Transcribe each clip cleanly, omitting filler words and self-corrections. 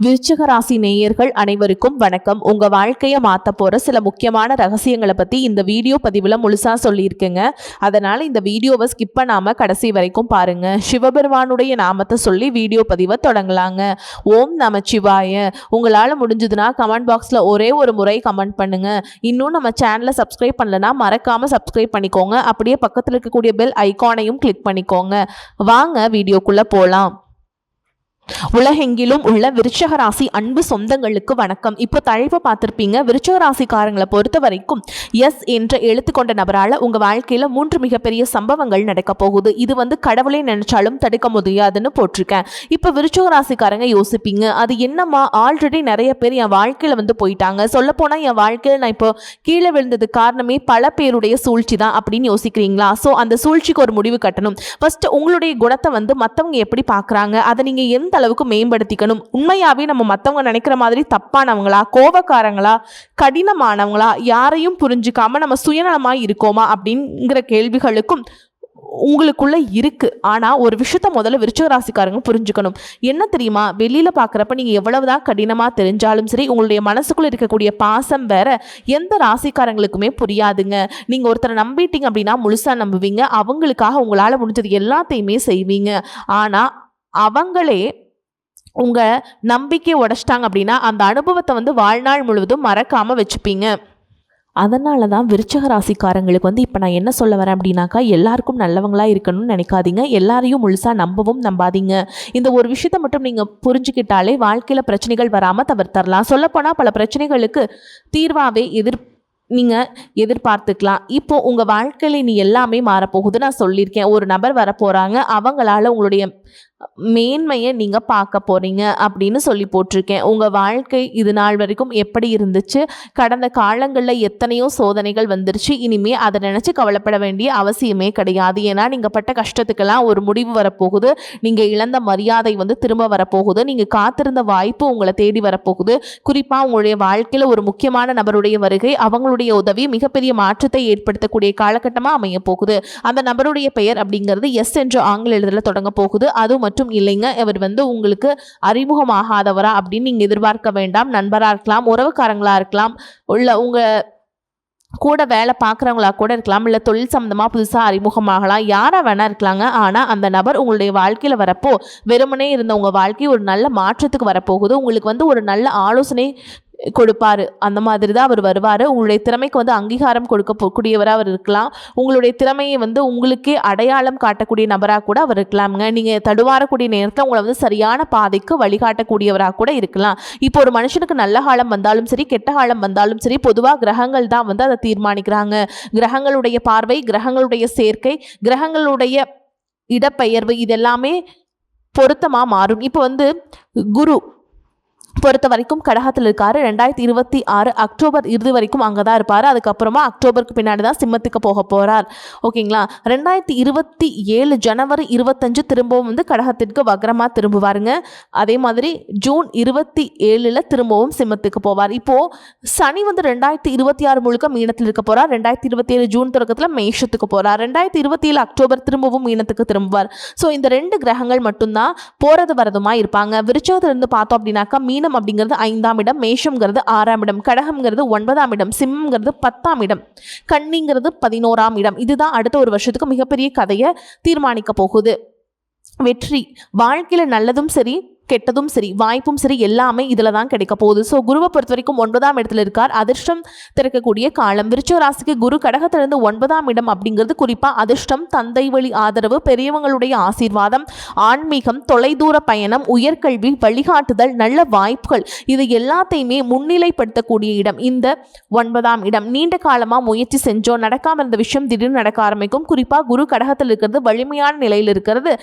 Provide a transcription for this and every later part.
விருச்சிக ராசி நேயர்கள் அனைவருக்கும் வணக்கம். உங்க வாழ்க்கையை மாத்த போற சில முக்கியமான ரகசியங்களை பத்தி இந்த வீடியோ பதிவுல முழுசா சொல்லியிருக்கேங்க. அதனால இந்த வீடியோவை ஸ்கிப் பண்ணாம கடைசி வரைக்கும் பாருங்க. சிவபெருமானுடைய நாமத்தை சொல்லி வீடியோ பதிவை தொடங்கலாங்க. ஓம் நமச்சிவாய. உங்களால முடிஞ்சதுன்னா கமெண்ட் பாக்ஸ்ல ஒரே ஒரு முறை கமெண்ட் பண்ணுங்க. இன்னும் நம்ம சேனலை சப்ஸ்கிரைப் பண்ணலன்னா மறக்காம சப்ஸ்கிரைப் பண்ணிக்கோங்க. அப்படியே பக்கத்தில் இருக்கக்கூடிய பெல் ஐகானையும் கிளிக் பண்ணிக்கோங்க. வாங்க வீடியோக்குள்ள போலாம். உலகெங்கிலும் உள்ள விருச்சிக ராசி அன்பு சொந்தங்களுக்கு வணக்கம். இப்போ தலைப்பை பார்த்துருப்பீங்க. விருச்சிக ராசிக்காரங்களை பொறுத்த வரைக்கும் எஸ் என்ற எழுத்து கொண்ட நபரால் உங்கள் வாழ்க்கையில் 3 மிகப்பெரிய சம்பவங்கள் நடக்க போகுது. இது கடவுளே நினைச்சாலும் தடுக்க முடியாதுன்னு போட்டிருக்கேன். இப்போ விருச்சிக ராசிக்காரங்க யோசிப்பீங்க, அது என்னம்மா ஆல்ரெடி நிறைய பேர் என் வாழ்க்கையில் போயிட்டாங்க, சொல்லப்போனால் என் வாழ்க்கையில் நான் இப்போ கீழே விழுந்தது காரணமே பல பேருடைய சூழ்ச்சி தான் அப்படின்னு யோசிக்கிறீங்களா? ஸோ அந்த சூழ்ச்சிக்கு ஒரு முடிவு கட்டணும். ஃபர்ஸ்ட் உங்களுடைய குணத்தை மற்றவங்க எப்படி பார்க்குறாங்க, அதை நீங்கள் எந்த அளவுக்கு மேம்படுத்திக்கணும். உண்மையாவே நம்ம மற்றவங்க நினைக்கிற மாதிரி தப்பானவங்களா, கோபக்காரங்களா, கடினமானவங்களா, யாரையும் புரிஞ்சுக்காம நம்ம சுயநலமாய் இருக்கோமா அப்படிங்கிற கேள்விகளுக்கும் உங்களுக்குள்ள இருக்கு. ஆனா ஒரு விஷயத்த முதல்ல விருச்சிக ராசிக்காரங்க புரிஞ்சுக்கணும். என்ன தெரியுமா, வெளியில பாக்குறப்ப நீங்க எவ்வளவுதான் கடினமா தெரிஞ்சாலும் சரி, உங்களுடைய மனசுக்குள்ள இருக்கக்கூடிய பாசம் வேற எந்த ராசிக்காரங்களுக்குமே புரியாதுங்க. நீங்க ஒருத்தரை நம்பிட்டீங்க அப்படின்னா முழுசா நம்புவீங்க. அவங்களுக்காக உங்களால முடிஞ்சது எல்லாத்தையுமே செய்வீங்க. ஆனா அவங்களே உங்க நம்பிக்கை உடைச்சிட்டாங்க அப்படின்னா அந்த அனுபவத்தை வாழ்நாள் முழுவதும் மறக்காம வச்சுப்பீங்க. அதனால தான் விருச்சிக ராசிக்காரங்களுக்கு இப்போ நான் என்ன சொல்ல வரேன் அப்படின்னாக்கா, எல்லாருக்கும் நல்லவங்களாக இருக்கணும்னு நினைக்காதீங்க. எல்லாரையும் முழுசாக நம்பவும் நம்பாதீங்க. இந்த ஒரு விஷயத்தை மட்டும் நீங்கள் புரிஞ்சுக்கிட்டாலே வாழ்க்கையில் பிரச்சனைகள் வராமல் தவிர்த்தரலாம். சொல்லப்போனால் பல பிரச்சனைகளுக்கு தீர்வாகவே நீங்கள் எதிர்பார்த்துக்கலாம். இப்போ உங்கள் வாழ்க்கையில் நீ எல்லாமே மாறப்போகுது. நான் சொல்லியிருக்கேன், ஒரு நபர் வரப்போகிறாங்க, அவங்களால உங்களுடைய மேன்மையை நீங்கள் பார்க்க போகிறீங்க அப்படின்னு சொல்லி போட்டிருக்கேன். உங்கள் வாழ்க்கை இது நாள் வரைக்கும் எப்படி இருந்துச்சு, கடந்த காலங்களில் எத்தனையோ சோதனைகள் வந்துருச்சு. இனிமே அதை நினச்சி கவலைப்பட வேண்டிய அவசியமே கிடையாது. ஏன்னா நீங்கள் பட்ட கஷ்டத்துக்கெல்லாம் ஒரு முடிவு வரப்போகுது. நீங்கள் இழந்த மரியாதை திரும்ப வரப்போகுது. நீங்கள் காத்திருந்த வாய்ப்பு உங்களை தேடி வரப்போகுது. குறிப்பாக உங்களுடைய வாழ்க்கையில் ஒரு முக்கியமான நபருடைய வருகை, அவங்களுடைய உதவி மிகப்பெரிய மாற்றத்தை ஏற்படுத்தக்கூடிய காலகட்டமாக அமைய போகுது. அந்த நபருடைய பெயர் அப்படிங்கிறது எஸ் என்ற ஆங்கில எழுதல தொடங்க போகுது. அது மட்டும் இல்லைங்க, அவர் உங்களுக்கு அறிமுகமாகாதவரா அப்படின்னு நீங்க எதிர்பார்க்க வேண்டாம். நண்பரா இருக்கலாம், உறவுக்காரங்களா இருக்கலாம், உங்க கூட வேலை பார்க்குறவங்களா கூட இருக்கலாம், இல்லை தொழில் சம்மந்தமாக புதுசாக அறிமுகமாகலாம், யாராக வேணா இருக்கலாங்க. ஆனால் அந்த நபர் உங்களுடைய வாழ்க்கையில் வரப்போ வெறுமனே இருந்த உங்கள் வாழ்க்கை ஒரு நல்ல மாற்றத்துக்கு வரப்போகுது. உங்களுக்கு ஒரு நல்ல ஆலோசனை கொடுப்பாரு. அந்த மாதிரி தான் அவர் வருவார். உங்களுடைய திறமைக்கு அங்கீகாரம் கொடுக்கக்கூடியவராக அவர் இருக்கலாம். உங்களுடைய திறமையை உங்களுக்கே அடையாளம் காட்டக்கூடிய நபராக கூட அவர் இருக்கலாம்ங்க. நீங்கள் தடுவாரக்கூடிய நேரத்தில் உங்களை சரியான பாதைக்கு வழிகாட்டக்கூடியவராக கூட இருக்கலாம். இப்போ ஒரு மனுஷனுக்கு நல்ல காலம் வந்தாலும் சரி, கெட்ட காலம் வந்தாலும் சரி, பொதுவாக கிரகங்கள் தான் அதை தீர்மானிக்கிறாங்க. கிரகங்களுடைய பார்வை, கிரகங்களுடைய சேர்க்கை, கிரகங்களுடைய இடப்பெயர்வு இதெல்லாமே பொருத்தமாக மாறும். இப்போ குரு பொறுத்த வரைக்கும் கடகத்தில் இருக்காரு. 2026 அக்டோபர் இறுதி வரைக்கும் அங்கே தான் இருப்பார். அதுக்கப்புறமா அக்டோபருக்கு பின்னாடி தான் சிம்மத்துக்கு போக போகிறார். ஓகேங்களா? 2027 ஜனவரி 25 திரும்பவும் கடகத்திற்கு வக்ரமாக திரும்புவாருங்க. அதே மாதிரி ஜூன் 27 திரும்பவும் சிம்மத்துக்கு போவார். இப்போது சனி 2026 முழுக்க மீனத்தில் இருக்க போகிறார். 2027 ஜூன் தொடக்கத்தில் மேஷத்துக்கு போகிறார். 2027 அக்டோபர் திரும்பவும் மீனத்துக்கு திரும்புவார். ஸோ இந்த 2 கிரகங்கள் மட்டும்தான் போகிறது வரதுமா இருப்பாங்க. விருச்சகத்திலிருந்து பார்த்தோம் அப்படின்னாக்கா, மீனம் அப்படிங்கிறது 5ஆம் இடம், மேஷம்ங்கிறது 6ஆம் இடம், கடகம்ங்கிறது 9ஆம் இடம், சிம்மம்ங்கிறது 10ஆம் இடம், கன்னிங்கிறது 11ஆம் இடம். இதுதான் அடுத்த ஒரு வருஷத்துக்கு மிகப்பெரிய கதையை தீர்மானிக்க போகுது. வெற்றி வாழ்க்கையில் நல்லதும் சரி, கெட்டதும் சரி, வாய்ப்பும் சரி, எல்லாமே இதில் தான் கிடைக்க போகுது. ஸோ குருவை பொறுத்த வரைக்கும் 9ஆம் இடத்துல இருக்கார். அதிர்ஷ்டம் திறக்கக்கூடிய காலம். விருச்சிக ராசிக்கு குரு கடகத்திலிருந்து 9ஆம் இடம் அப்படிங்கிறது குறிப்பாக அதிர்ஷ்டம், தந்தை வழி ஆதரவு, பெரியவங்களுடைய ஆசீர்வாதம், ஆன்மீகம், தொலைதூர பயணம், உயர்கல்வி, வழிகாட்டுதல், நல்ல வாய்ப்புகள், இது எல்லாத்தையுமே முன்னிலைப்படுத்தக்கூடிய இடம் இந்த 9ஆம் இடம். நீண்ட காலமாக முயற்சி செஞ்சோம், நடக்காமல் இருந்த விஷயம் திடீர்னு நடக்க ஆரம்பிக்கும். குறிப்பாக குரு கடகத்தில் இருக்கிறது, வலிமையான நிலையில் இருக்கிறது,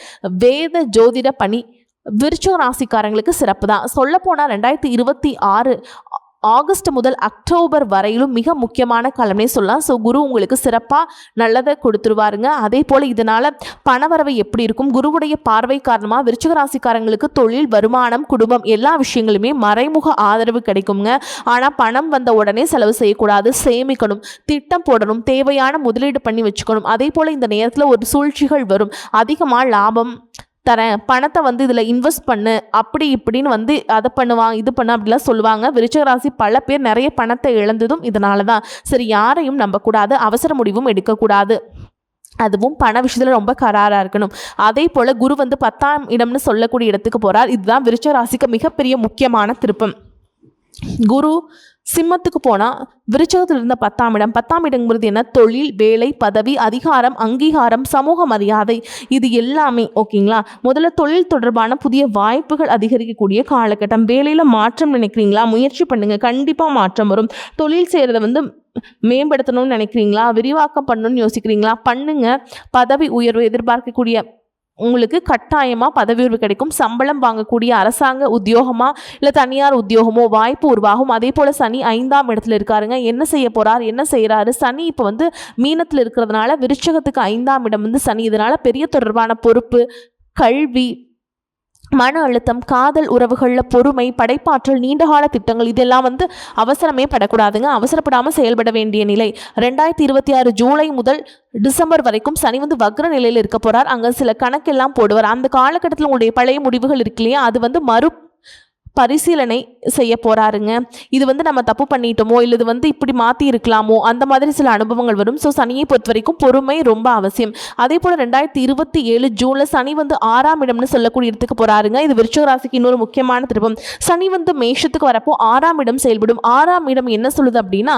வேத ஜோதிட பணி விருச்சிக ராசிக்காரங்களுக்கு சிறப்பு தான். சொல்லப்போனால் 2026 ஆகஸ்ட் முதல் அக்டோபர் வரையிலும் மிக முக்கியமான காலமே சொல்லலாம். ஸோ குரு உங்களுக்கு சிறப்பாக நல்லதை கொடுத்துருவாருங்க. அதே போல் இதனால் பணவரவை எப்படி இருக்கும், குருவுடைய பார்வை காரணமாக விருச்சிக ராசிக்காரங்களுக்கு தொழில், வருமானம், குடும்பம் எல்லா விஷயங்களுமே மறைமுக ஆதரவு கிடைக்குங்க. ஆனால் பணம் வந்த உடனே செலவு செய்யக்கூடாது, சேமிக்கணும், திட்டம் போடணும், தேவையான முதலீடு பண்ணி வச்சுக்கணும். அதே போல் இந்த நேரத்தில் ஒரு சூழ்ச்சிகள் வரும், அதிகமாக லாபம் தரேன், பணத்தை வந்து இதில் இன்வெஸ்ட் பண்ணு, அப்படி இப்படின்னு வந்து அதை பண்ணுவாங்க, இது பண்ண அப்படிலாம் சொல்லுவாங்க. விருச்சிக ராசி பல பேர் நிறைய பணத்தை இழந்ததும் இதனால தான். சரி, யாரையும் நம்பக்கூடாது, அவசர முடிவும் எடுக்கக்கூடாது, அதுவும் பண விஷயத்தில் ரொம்ப கராராக இருக்கணும். அதே போல் குரு வந்து 10ஆம் இடம்னு சொல்லக்கூடிய இடத்துக்கு போகிறார். இதுதான் விருச்சிக ராசிக்கு மிகப்பெரிய முக்கியமான திருப்பம். குரு சிம்மத்துக்கு போனால் விருச்சகத்தில் இருந்த 10ஆம் இடம். 10ஆம் இடங்கிறது என்ன? தொழில், வேலை, பதவி, அதிகாரம், அங்கீகாரம், சமூக மரியாதை, இது எல்லாமே. ஓகேங்களா? முதல்ல தொழில் தொடர்பான புதிய வாய்ப்புகள் அதிகரிக்கக்கூடிய காலகட்டம். வேலையில் மாற்றம் நினைக்கிறீங்களா? முயற்சி பண்ணுங்க, கண்டிப்பாக மாற்றம் வரும். தொழில் செய்கிறத வந்து மேம்படுத்தணும்னு நினைக்கிறீங்களா? விரிவாக்கம் பண்ணணும்னு யோசிக்கிறீங்களா? பண்ணுங்க. பதவி உயர்வு எதிர்பார்க்கக்கூடிய உங்களுக்கு கட்டாயமாக பதவி உயர்வு கிடைக்கும். சம்பளம் வாங்கக்கூடிய அரசாங்க உத்தியோகமா இல்லை தனியார் உத்தியோகமோ வாய்ப்பு உருவாகும். அதே போல் சனி 5ஆம் இடத்துல இருக்காருங்க. என்ன செய்ய போகிறார், என்ன செய்கிறாரு? சனி இப்போ வந்து மீனத்தில் இருக்கிறதுனால விருச்சகத்துக்கு 5ஆம் இடம் வந்து சனி. இதனால் பெரிய தொடர்பான பொறுப்பு, கல்வி, மன அழுத்தம், காதல் உறவுகளில் பொறுமை, படைப்பாற்றல், நீண்டகால திட்டங்கள், இதெல்லாம் வந்து அவசரமே படக்கூடாதுங்க. அவசரப்படாமல் செயல்பட வேண்டிய நிலை. 2026 ஜூலை முதல் டிசம்பர் வரைக்கும் சனி வந்து வக்ர நிலையில் இருக்க போகிறார். அங்கே சில கணக்கெல்லாம் போடுவார். அந்த காலகட்டத்தில் உங்களுடைய பழைய முடிவுகள் இருக்கு இல்லையா, அது வந்து பரிசீலனை செய்ய போகிறாருங்க. இது வந்து நம்ம தப்பு பண்ணிட்டோமோ, இல்லை இது வந்து இப்படி மாற்றி இருக்கலாமோ, அந்த மாதிரி சில அனுபவங்கள் வரும். ஸோ சனியை பொறுத்த வரைக்கும் பொறுமை ரொம்ப அவசியம். அதே போல் 2027 ஜூனில் சனி வந்து 6ஆம் இடம்னு சொல்லக்கூடிய இடத்துக்கு போகிறாருங்க. இது விருச்சிக ராசிக்கு இன்னொரு முக்கியமான திருப்பம். சனி வந்து மேஷத்துக்கு வரப்போ 6ஆம் இடம் செயல்படும். 6ஆம் இடம் என்ன சொல்லுது அப்படின்னா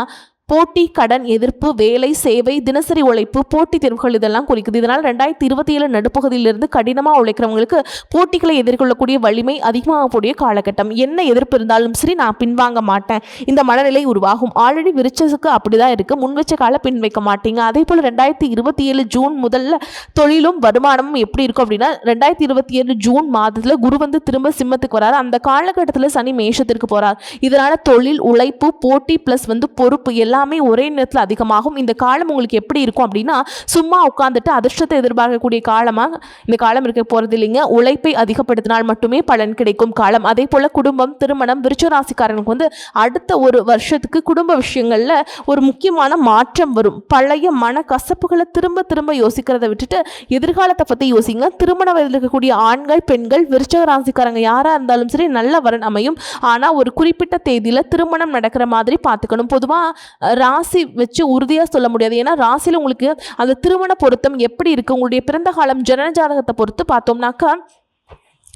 போட்டி, கடன், எதிர்ப்பு, வேலை, சேவை, தினசரி உழைப்பு, போட்டித் தேர்வுகள், இதெல்லாம் குறிக்குது. இதனால் 2027 நடுப்பகுதியிலிருந்து கடினமாக உழைக்கிறவங்களுக்கு போட்டிகளை எதிர்கொள்ளக்கூடிய வலிமை அதிகமாகக்கூடிய காலகட்டம். என்ன எதிர்ப்பு இருந்தாலும் சரி, நான் பின்வாங்க மாட்டேன், இந்த மனநிலை உருவாகும். ஆல்ரெடி விருச்சத்துக்கு அப்படிதான் இருக்கு. முன் வச்ச கால பின் வைக்க மாட்டீங்க. அதே போல் 2027 ஜூன் முதல்ல தொழிலும் வருமானமும் எப்படி இருக்கும் அப்படின்னா 2027 ஜூன் மாதத்தில் குரு வந்து திரும்ப சிம்மத்துக்கு வராது. அந்த காலகட்டத்தில் சனி மேஷத்திற்கு போறார். இதனால தொழில், உழைப்பு, போட்டி பிளஸ் வந்து பொறுப்பு எல்லாமே ஒரே நேரத்தில் அதிகமாகும். இந்த காலம் உங்களுக்கு எப்படி இருக்கும் அப்படின்னா சும்மா உட்கார்ந்துட்டு அதிர்ஷ்டத்தை எதிர்பார்க்கக்கூடிய காலமாக இந்த காலம் இருக்க போறது இல்லைங்க. உழைப்பை அதிகப்படுத்தினால் மட்டுமே பலன் கிடைக்கும் காலம். அதே போல குடும்பம், திருமணம், விருச்சிக ராசிக்காரனுக்கு வந்து அடுத்த ஒரு வருஷத்துக்கு குடும்ப விஷயங்கள்ல ஒரு முக்கியமான மாற்றம் வரும். பழைய மன கசப்புகளை திரும்ப திரும்ப யோசிக்கிறத விட்டுட்டு எதிர்காலத்தை பத்தி யோசிங்க. திருமண வயதில் இருக்கக்கூடிய ஆண்கள், பெண்கள், விருச்சிக ராசிக்காரங்க யாரா இருந்தாலும் சரி நல்ல வரன் அமையும். ஆனா ஒரு குறிப்பிட்ட தேதியில திருமணம் நடக்கிற மாதிரி பார்த்துக்கணும். பொதுவாக ராசி வச்சு உறுதியாக சொல்ல முடியாது. ஏன்னா ராசியில் உங்களுக்கு அந்த திருமண பொருத்தம் எப்படி இருக்குது, உங்களுடைய பிறந்த காலம் ஜனன ஜாதகத்தை பொறுத்து பார்த்தோம்னாக்கா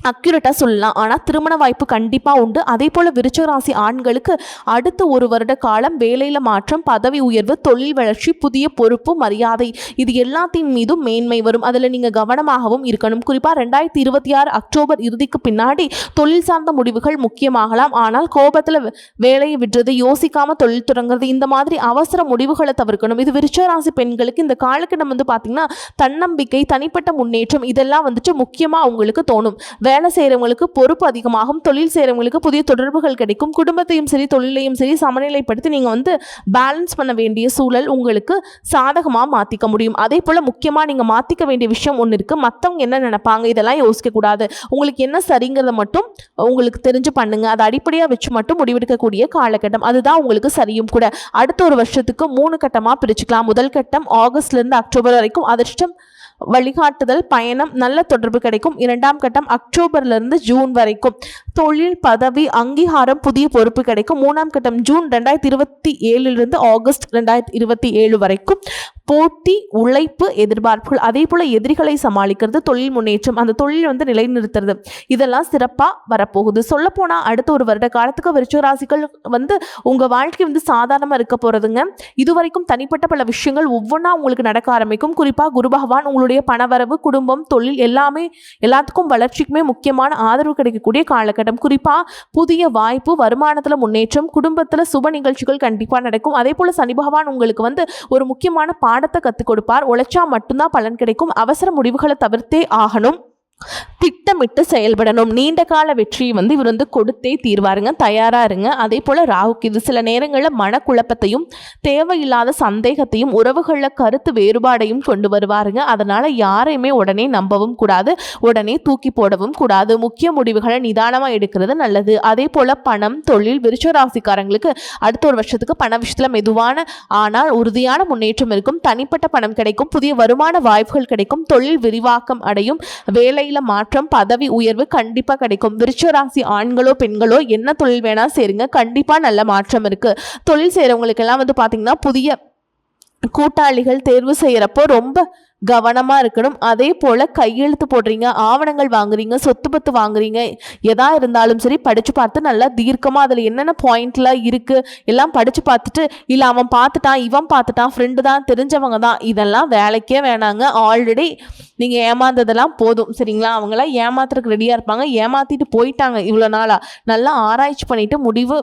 அக்யூரேட்டாக சொல்லலாம். ஆனால் திருமண வாய்ப்பு கண்டிப்பாக உண்டு. அதே போல் விருச்சிக ராசி ஆண்களுக்கு அடுத்த ஒரு வருட காலம் வேலையில் மாற்றம், பதவி உயர்வு, தொழில் வளர்ச்சி, புதிய பொறுப்பு, மரியாதை, இது எல்லாத்தின் மீதும் மேன்மை வரும். அதில் நீங்கள் கவனமாகவும் இருக்கணும். குறிப்பாக 2026 அக்டோபர் இறுதிக்கு பின்னாடி தொழில் சார்ந்த முடிவுகள் முக்கியமாகலாம். ஆனால் கோபத்தில் வேலையை விடுறது, யோசிக்காமல் தொழில் தொடங்குறது, இந்த மாதிரி அவசர முடிவுகளை தவிர்க்கணும். இது விருச்சிக ராசி பெண்களுக்கு இந்த காலகட்டம் வந்து பார்த்திங்கன்னா தன்னம்பிக்கை, தனிப்பட்ட முன்னேற்றம், இதெல்லாம் வந்துட்டு முக்கியமாக அவங்களுக்கு தோணும். வேலை செய்கிறவங்களுக்கு பொறுப்பு அதிகமாகும். தொழில் செய்கிறவங்களுக்கு புதிய தொடர்புகள் கிடைக்கும். குடும்பத்தையும் சரி தொழிலையும் சரி சமநிலைப்படுத்தி நீங்கள் வந்து பேலன்ஸ் பண்ண வேண்டிய சூழல் உங்களுக்கு சாதகமாக மாற்றிக்க முடியும். அதே போல் முக்கியமாக நீங்கள் மாற்றிக்க வேண்டிய விஷயம் ஒன்று இருக்குது. மற்றவங்க என்ன நினைப்பாங்க, இதெல்லாம் யோசிக்கக்கூடாது. உங்களுக்கு என்ன சரிங்கிறத மட்டும் உங்களுக்கு தெரிஞ்சு பண்ணுங்க. அதை அடிப்படையாக வச்சு மட்டும் முடிவெடுக்கக்கூடிய காலகட்டம். அதுதான் உங்களுக்கு சரியும் கூட. அடுத்த ஒரு வருஷத்துக்கு 3 கட்டமாக பிரிச்சுக்கலாம். முதல் கட்டம் ஆகஸ்ட்லேருந்து அக்டோபர் வரைக்கும் அதிர்ஷ்டம், வழிகாட்டுதல், பயணம், நல்ல தொடர்பு கிடைக்கும். 2ஆம் கட்டம் அக்டோபர்லேருந்து ஜூன் வரைக்கும் தொழில், பதவி, அங்கீகாரம், புதிய பொறுப்பு கிடைக்கும். 3ஆம் கட்டம் ஜூன் 2027 ஆகஸ்ட் 2027 வரைக்கும் போட்டி, உழைப்பு, எதிர்பார்ப்புகள், அதே போல் எதிரிகளை சமாளிக்கிறது, தொழில் முன்னேற்றம், அந்த தொழில் வந்து நிலைநிறுத்துறது, இதெல்லாம் சிறப்பாக வரப்போகுது. சொல்லப்போனால் அடுத்த ஒரு வருட காலத்துக்கு விருச்சிக ராசிகள் வந்து உங்கள் வாழ்க்கை வந்து சாதாரணமாக இருக்க போகிறதுங்க. இதுவரைக்கும் தனிப்பட்ட பல விஷயங்கள் ஒவ்வொன்றா உங்களுக்கு நடக்க ஆரம்பிக்கும். குறிப்பாக குரு பகவான் உங்களுடைய பணவரவு, குடும்பம், தொழில் எல்லாத்துக்கும் வளர்ச்சிக்குமே முக்கியமான ஆதரவு கிடைக்கக்கூடிய காலகட்டம். குறிப்பாக புதிய வாய்ப்பு, வருமானத்தில் முன்னேற்றம், குடும்பத்தில் சுப நிகழ்ச்சிகள் கண்டிப்பாக நடக்கும். அதே போல் சனி பகவான் உங்களுக்கு வந்து ஒரு முக்கியமான பாடத்தை கற்றுக் கொடுப்பார். உழைச்சா மட்டும்தான் பலன் கிடைக்கும். அவசர முடிவுகளை தவிர்த்தே ஆகணும். திட்டமிட்டு செயல்படணும். நீண்ட கால வெற்றியை வந்து இவர் வந்து கொடுத்தே தீர்வாருங்க. தயாரா இருங்க. அதே போல ராகுக்கு இது சில நேரங்களில் மனக்குழப்பத்தையும் தேவையில்லாத சந்தேகத்தையும் உறவுகளில் கருத்து வேறுபாடையும் கொண்டு வருவாருங்க. அதனால யாரையுமே உடனே நம்பவும் கூடாது, உடனே தூக்கி போடவும் கூடாது. முக்கிய முடிவுகளை நிதானமாக எடுக்கிறது நல்லது. அதே போல பணம், தொழில், விருச்சிக ராசிக்காரங்களுக்கு அடுத்த ஒரு வருஷத்துக்கு பண விஷயத்தில் மெதுவான ஆனால் உறுதியான முன்னேற்றம் இருக்கும். தனிப்பட்ட பணம் கிடைக்கும். புதிய வருமான வாய்ப்புகள் கிடைக்கும். தொழில் விரிவாக்கம் அடையும். வேலை வேலையில மாற்றம், பதவி உயர்வு கண்டிப்பா கிடைக்கும். விருச்சிக ராசி ஆண்களோ பெண்களோ என்ன தொழில் வேணா சேருங்க, கண்டிப்பா நல்ல மாற்றம் இருக்கு. தொழில் செய்யறவங்களுக்கு எல்லாம் வந்து பாத்தீங்கன்னா புதிய கூட்டாளிகள் தேர்வு செய்யறப்போ ரொம்ப கவனமா இருக்கணும். அதே போல கையெழுத்து போடுறீங்க, ஆவணங்கள் வாங்குறீங்க, சொத்து பத்து வாங்குறீங்க, எதா இருந்தாலும் சரி படிச்சு பார்த்து நல்லா தீர்க்கமா அதுல என்னென்ன பாயிண்ட்லாம் இருக்கு எல்லாம் படிச்சு பார்த்துட்டு, இல்ல அவன் பார்த்துட்டான் இவன் பார்த்துட்டான் ஃப்ரெண்டு தான் தெரிஞ்சவங்க தான், இதெல்லாம் வேலைக்கே வேணாங்க. ஆல்ரெடி நீங்க ஏமாந்ததெல்லாம் போதும் சரிங்களா. அவங்களாம் ஏமாத்துறதுக்கு ரெடியா இருப்பாங்க, ஏமாத்திட்டு போயிட்டாங்க இவ்வளோ நாளா. நல்லா ஆராய்ச்சி பண்ணிட்டு முடிவு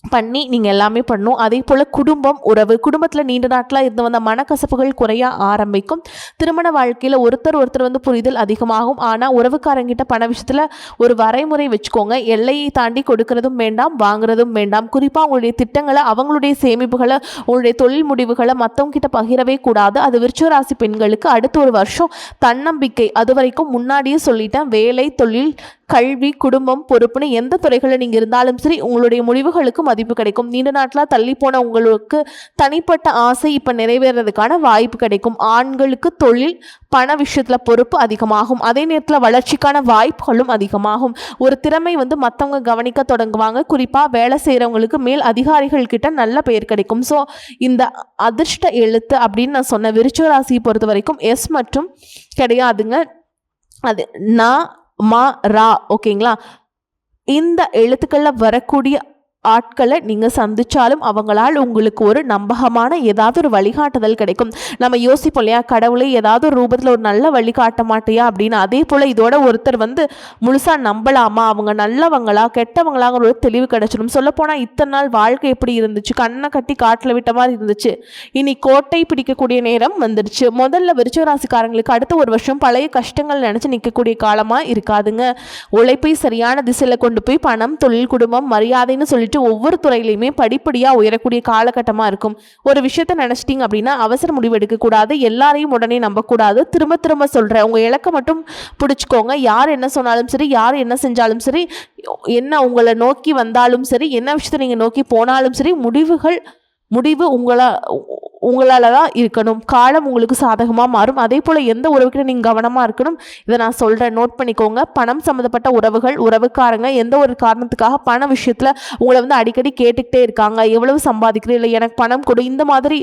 பண்ணி நீங்கள் எல்லாமே பண்ணணும். அதே போல் குடும்பம், உறவு, குடும்பத்தில் நீண்ட நாட்களாக இருந்து வந்த மனக்கசப்புகள் குறைய ஆரம்பிக்கும். திருமண வாழ்க்கையில் ஒருத்தர் வந்து புரிதல் அதிகமாகும். ஆனால் உறவுக்காரங்கிட்ட பண விஷயத்தில் ஒரு வரைமுறை வச்சுக்கோங்க. எல்லையை தாண்டி கொடுக்கறதும் வேண்டாம், வாங்குறதும் வேண்டாம். குறிப்பாக உங்களுடைய திட்டங்களை, அவங்களுடைய சேமிப்புகளை, உங்களுடைய தொழில் முடிவுகளை மற்றவங்க கிட்ட பகிரவே கூடாது. அது விருச்சிக ராசி பெண்களுக்கு அடுத்த ஒரு வருஷம் தன்னம்பிக்கை. அது வரைக்கும் முன்னாடியே சொல்லிட்டேன், வேலை, தொழில், கல்வி, குடும்பம், பொறுப்புன்னு எந்த துறைகளில் நீங்கள் இருந்தாலும் சரி உங்களுடைய முடிவுகளுக்கு மதிப்பு கிடைக்கும். நீண்ட நாட்களாக தள்ளி போன உங்களுக்கு தனிப்பட்ட ஆசை இப்போ நிறைவேறதுக்கான வாய்ப்பு கிடைக்கும். ஆண்களுக்கு தொழில், பண விஷயத்தில் பொறுப்பு அதிகமாகும். அதே நேரத்தில் வளர்ச்சிக்கான வாய்ப்புகளும் அதிகமாகும். ஒரு திறமை வந்து மற்றவங்க கவனிக்க தொடங்குவாங்க. குறிப்பாக வேலை செய்கிறவங்களுக்கு மேல் அதிகாரிகள் கிட்ட நல்ல பெயர் கிடைக்கும். ஸோ இந்த அதிர்ஷ்ட எழுத்து அப்படின்னு நான் சொன்ன விருச்சிக ராசியை பொறுத்த வரைக்கும் எஸ் மற்றும் கிடையாதுங்க. அது நான் மா ரா ஓகேங்களா. இந்த எழுத்துக்களில் வரக்கூடிய ஆட்களை நீங்கள் சந்திச்சாலும் அவங்களால் உங்களுக்கு ஒரு நம்பகமான ஏதாவது ஒரு வழிகாட்டுதல் கிடைக்கும். நம்ம யோசிப்போம் இல்லையா, கடவுளை ஏதாவது ஒரு ரூபத்தில் ஒரு நல்ல வழிகாட்ட மாட்டியா அப்படின்னு. அதே போல் இதோட ஒருத்தர் வந்து முழுசாக நம்பலாமா, அவங்க நல்லவங்களா கெட்டவங்களாங்கிற ஒரு தெளிவு கிடைச்சிடும். சொல்லப்போனால் இத்தனை நாள் வாழ்க்கை எப்படி இருந்துச்சு, கண்ணை கட்டி காட்டில் விட்ட மாதிரி இருந்துச்சு, இனி கோட்டை பிடிக்கக்கூடிய நேரம் வந்துடுச்சு. முதல்ல விருச்சிக ராசிக்காரங்களுக்கு அடுத்த ஒரு வருஷம் பழைய கஷ்டங்கள் நினச்சி நிற்கக்கூடிய காலமாக இருக்காதுங்க. உழைப்பை சரியான திசையில் கொண்டு போய் பணம், தொழில், குடும்பம், மரியாதைன்னு சொல்லிட்டு ஒவ்வொரு துறையிலையுமே படிப்படியாக உயரக்கூடிய காலகட்டமாக இருக்கும். ஒரு விஷயத்த நினச்சிட்டிங்க அப்படின்னா அவசர முடிவு எடுக்கக்கூடாது, எல்லாரையும் உடனே நம்பக்கூடாது. திரும்ப திரும்ப சொல்கிறேன், உங்கள் இலக்கை மட்டும் பிடிச்சிக்கோங்க. யார் என்ன சொன்னாலும் சரி, யார் என்ன செஞ்சாலும் சரி, என்ன உங்களை நோக்கி வந்தாலும் சரி, என்ன விஷயத்தை நீங்கள் நோக்கி போனாலும் சரி, முடிவு உங்களால் தான் இருக்கணும். காலம் உங்களுக்கு சாதகமாக மாறும். அதே போல் எந்த உறவுக்கிட்ட நீங்கள் கவனமாக இருக்கணும். இதை நான் சொல்கிறேன், நோட் பண்ணிக்கோங்க. பணம் சம்மந்தப்பட்ட உறவுகள், உறவுக்காரங்க எந்த ஒரு காரணத்துக்காக பண விஷயத்தில் உங்களை வந்து அடிக்கடி கேட்டுக்கிட்டே இருக்காங்க. எவ்வளவு சம்பாதிக்கிறேன், இல்லை எனக்கு பணம் கொடு, இந்த மாதிரி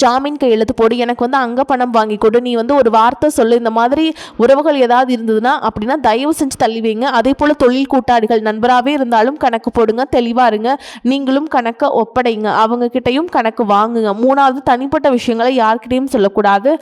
ஜாமீன் கையெழுத்து போடு, எனக்கு வந்து அங்கே பணம் வாங்கி கொடு, நீ வந்து ஒரு வார்த்தை சொல்லு, இந்த மாதிரி உறவுகள் ஏதாவது இருந்ததுன்னா அப்படின்னா தயவு செஞ்சு தள்ளி வைங்க. அதே போல் தொழில் கூட்டாளிகள் நண்பராகவே இருந்தாலும் கணக்கு போடுங்க, தெளிவாக இருங்க. நீங்களும் கணக்கை ஒப்படைங்க, அவங்கக்கிட்டையும் கணக்கு வாங்குங்க. மூணாவது, தனிப்பட்ட விஷயங்களை யார்கிட்டையும் சொல்லக்கூடாது.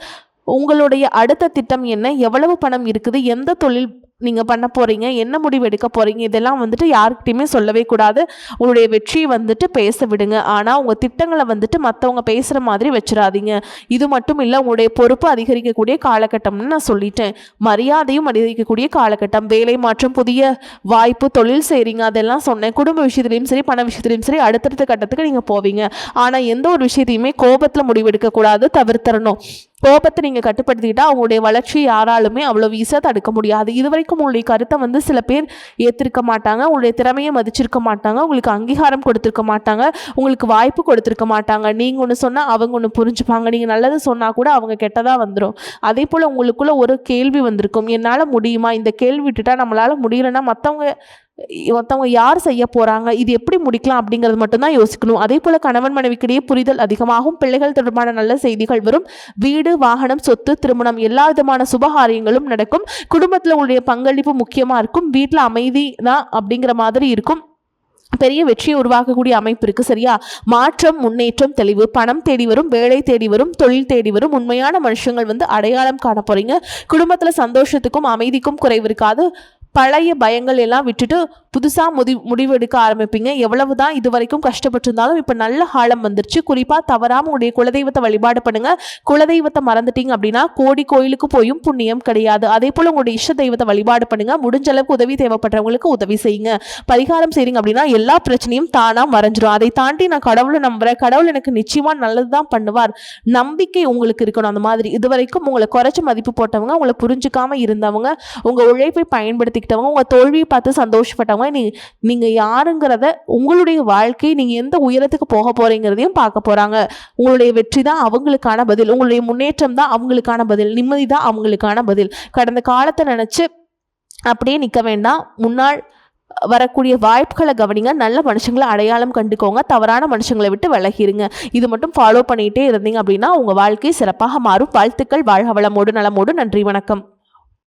உங்களுடைய அடுத்த திட்டம் என்ன, எவ்வளவு பணம் இருக்குது, எந்த தொழில் நீங்கள் பண்ண போகிறீங்க, என்ன முடிவு எடுக்க போகிறீங்க, இதெல்லாம் வந்துட்டு யாருக்கிட்டையுமே சொல்லவே கூடாது. உங்களுடைய வெற்றியை வந்துட்டு பேச விடுங்க. ஆனால் உங்கள் திட்டங்களை வந்துட்டு மற்றவங்க பேசுகிற மாதிரி வச்சிடாதீங்க. இது மட்டும் இல்லை, உங்களுடைய பொறுப்பு அதிகரிக்கக்கூடிய காலகட்டம்னு நான் சொல்லிட்டேன். மரியாதையும் அதிகரிக்கக்கூடிய காலகட்டம். வேலை மாற்றம், புதிய வாய்ப்பு, தொழில் செய்கிறீங்க, அதெல்லாம் சொன்னேன். குடும்ப விஷயத்துலையும் சரி, பண விஷயத்துலையும் சரி அடுத்தடுத்த கட்டத்துக்கு நீங்கள் போவீங்க. ஆனால் எந்த ஒரு விஷயத்தையுமே கோபத்தில் முடிவெடுக்கக்கூடாது, தவிர்த்தரணும். கோபத்தை நீங்கள் கட்டுப்படுத்திக்கிட்டா அவங்களுடைய வளர்ச்சி யாராலுமே அவ்வளோ ஈஸியாக தடுக்க முடியாது. இது வரைக்கும் உங்களுடைய கருத்தை வந்து சில பேர் ஏற்றிருக்க மாட்டாங்க, உங்களுடைய திறமையை மதிச்சிருக்க மாட்டாங்க, உங்களுக்கு அங்கீகாரம் கொடுத்துருக்க மாட்டாங்க, உங்களுக்கு வாய்ப்பு கொடுத்துருக்க மாட்டாங்க. நீங்கள் ஒன்று சொன்னால் அவங்க ஒன்று புரிஞ்சுப்பாங்க, நீங்கள் நல்லது சொன்னால் கூட அவங்க கெட்டதாக வந்துடும். அதே போல் உங்களுக்குள்ள ஒரு கேள்வி வந்திருக்கும், என்னால் முடியுமா, இந்த கேள்வி விட்டுட்டா நம்மளால் முடியலைன்னா மற்றவங்க யார் செய்ய போகிறாங்க, இது எப்படி முடிக்கலாம் அப்படிங்கிறது மட்டும்தான் யோசிக்கணும். அதே போல் கணவன் மனைவிக்கிடையே புரிதல் அதிகமாகும். பிள்ளைகள் தொடர்பான நல்ல செய்திகள் வரும். வீடு, வாகனம், சொத்து, திருமணம் எல்லா விதமான சுபகாரியங்களும் நடக்கும். குடும்பத்தில் உங்களுடைய பங்களிப்பு முக்கியமாக இருக்கும். வீட்டில் அமைதி தான் அப்படிங்கிற மாதிரி இருக்கும். பெரிய வெற்றியை உருவாக்கக்கூடிய அமைப்பு இருக்கு. சரியா? மாற்றம், முன்னேற்றம், தெளிவு, பணம் தேடி வரும், வேலை தேடி வரும், தொழில் தேடி வரும். உண்மையான மனுஷங்கள் வந்து அடையாளம் காண போறீங்க. குடும்பத்தில் சந்தோஷத்துக்கும் அமைதிக்கும் குறைவு இருக்காது. பழைய பயங்கள் எல்லாம் விட்டுட்டு புதுசாக முடிவெடுக்க ஆரம்பிப்பீங்க. எவ்வளவு தான் இது வரைக்கும் கஷ்டப்பட்டிருந்தாலும் இப்போ நல்ல காலம் வந்துருச்சு. குறிப்பாக தவறாமல் உங்களுடைய குலதெய்வத்தை வழிபாடு பண்ணுங்க. குலதெய்வத்தை மறந்துட்டீங்க அப்படின்னா கோடி கோயிலுக்கு போயும் புண்ணியம் கிடையாது. அதே போல் உங்களுடைய இஷ்ட தெய்வத்தை வழிபாடு பண்ணுங்க. முடிஞ்ச அளவுக்கு உதவி தேவைப்படுறவங்களுக்கு உதவி செய்யுங்க. பரிகாரம் செய்றீங்க அப்படின்னா எல்லா பிரச்சனையும் தானாக மறைஞ்சிடும். அதை தாண்டி நான் கடவுளை நம்புறேன், கடவுள் எனக்கு நிச்சயமாக நல்லது தான் பண்ணுவார், நம்பிக்கை உங்களுக்கு இருக்கணும். அந்த மாதிரி இது வரைக்கும் உங்களை குறைச்சி மதிப்பு போட்டவங்க, உங்களை புரிஞ்சுக்காம இருந்தவங்க, உங்கள் உழைப்பை பயன்படுத்தி ஏற்றுக்கிட்டவங்க, உங்கள் தோல்வியை பார்த்து சந்தோஷப்பட்டவங்க, நீங்கள் யாருங்கிறத, உங்களுடைய வாழ்க்கை நீங்கள் எந்த உயரத்துக்கு போக போகிறீங்கிறதையும் பார்க்க போகிறாங்க. உங்களுடைய வெற்றி தான் அவங்களுக்கான பதில், உங்களுடைய முன்னேற்றம் தான் அவங்களுக்கான பதில், நிம்மதி தான் அவங்களுக்கான பதில். கடந்த காலத்தை நினச்சி அப்படியே நிற்க வேண்டாம். முன்னாள் வரக்கூடிய வாய்ப்புகளை கவனிங்க. நல்ல மனுஷங்களை அடையாளம் கண்டுக்கோங்க. தவறான மனுஷங்களை விட்டு விலகிருங்க. இது மட்டும் ஃபாலோ பண்ணிகிட்டே இருந்தீங்க அப்படின்னா உங்கள் வாழ்க்கை சிறப்பாக மாறும். வாழ்த்துக்கள். வாழ்க வளமோடு நலமோடு. நன்றி, வணக்கம்.